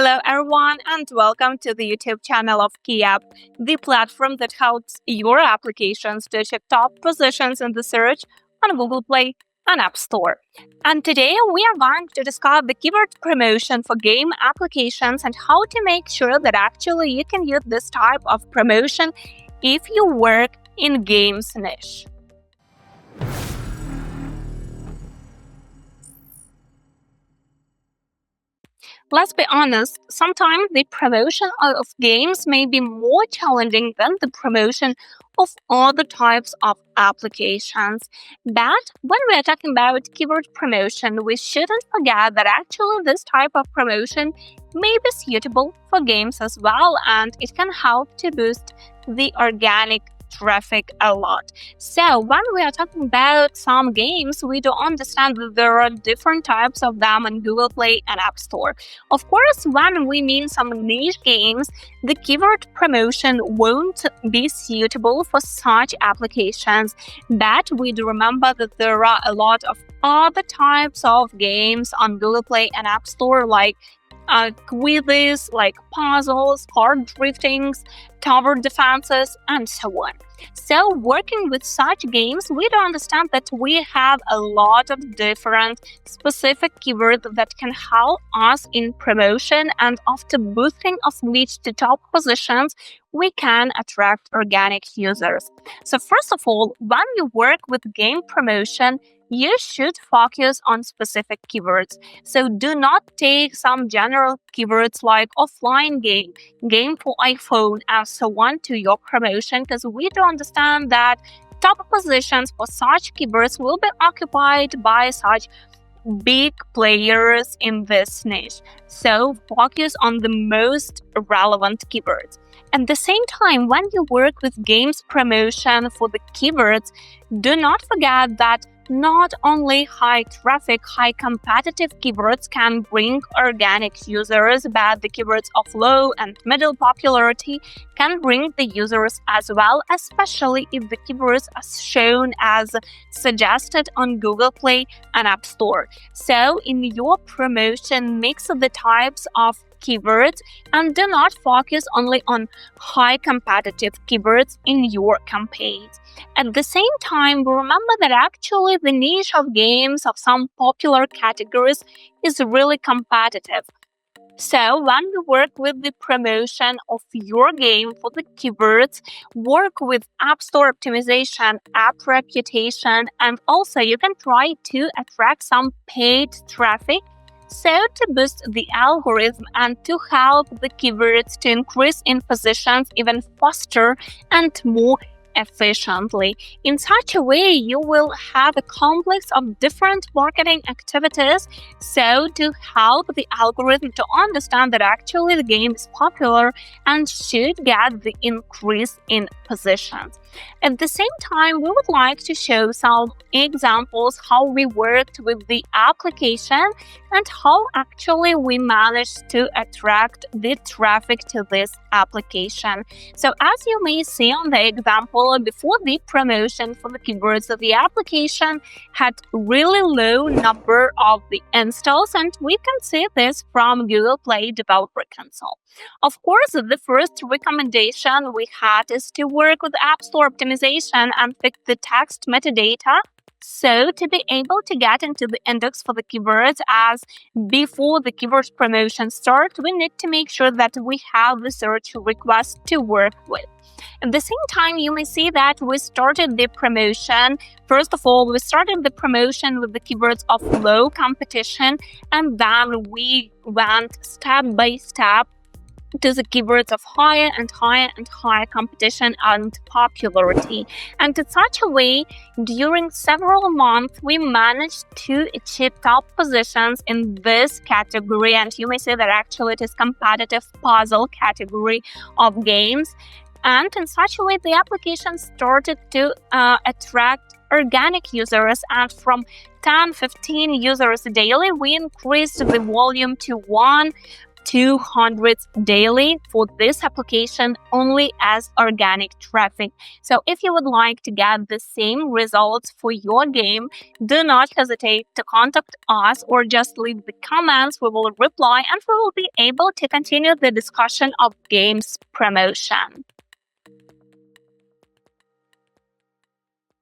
Hello, everyone, and welcome to the YouTube channel of Keyapp, the platform that helps your applications to achieve top positions in the search on Google Play and App Store. And today we are going to discuss the keyword promotion for game applications and how to make sure that actually you can use this type of promotion if you work in games niche. Let's be honest, sometimes the promotion of games may be more challenging than the promotion of other types of applications. But when we are talking about keyword promotion, we shouldn't forget that actually this type of promotion may be suitable for games as well, and it can help to boost the organic traffic a lot. So when we are talking about some games, we do understand that there are different types of them in Google Play and App Store. Of course, when we mean some niche games, the keyword promotion won't be suitable for such applications. But we do remember that there are a lot of other types of games on Google Play and App Store, like quizzes, like puzzles, card driftings, tower defenses, and so on. So working with such games, we do understand that we have a lot of different specific keywords that can help us in promotion, and after boosting of which to top positions, we can attract organic users. So first of all, when you work with game promotion, you should focus on specific keywords. So do not take some general keywords like offline game, game for iPhone, and so on to your promotion, because we do understand that top positions for such keywords will be occupied by such big players in this niche. So focus on the most relevant keywords. At the same time, when you work with games promotion for the keywords, do not forget that not only high traffic, high competitive keywords can bring organic users, but the keywords of low and middle popularity can bring the users as well, especially if the keywords are shown as suggested on Google Play and App Store. So in your promotion, mix the types of keywords and do not focus only on high competitive keywords in your campaigns. At the same time, remember that actually the niche of games of some popular categories is really competitive. So when you work with the promotion of your game for the keywords, work with App Store optimization, app reputation, and also you can try to attract some paid traffic, so to boost the algorithm and to help the keywords to increase in positions even faster and more efficiently. In such a way, you will have a complex of different marketing activities, so to help the algorithm to understand that actually the game is popular and should get the increase in positions. At the same time, we would like to show some examples how we worked with the application and how actually we managed to attract the traffic to this application. So as you may see on the example, before the promotion for the keywords of the application had really low number of the installs, and we can see this from Google Play Developer Console. Of course, the first recommendation we had is to work with App Store optimization and fix the text metadata. So to be able to get into the index for the keywords as before the keywords promotion start, we need to make sure that we have the search request to work with. At the same time, you may see that we started the promotion. First of all, we started the promotion with the keywords of low competition, and then we went step by step to the keywords of higher and higher and higher competition and popularity. And in such a way, during several months, we managed to achieve top positions in this category. And you may say that actually it is competitive puzzle category of games. And in such a way, the application started to attract organic users, and from 10-15 users daily, we increased the volume to 1 200 daily for this application only as organic traffic. So if you would like to get the same results for your game, do not hesitate to contact us or just leave the comments. We will reply and we will be able to continue the discussion of games promotion.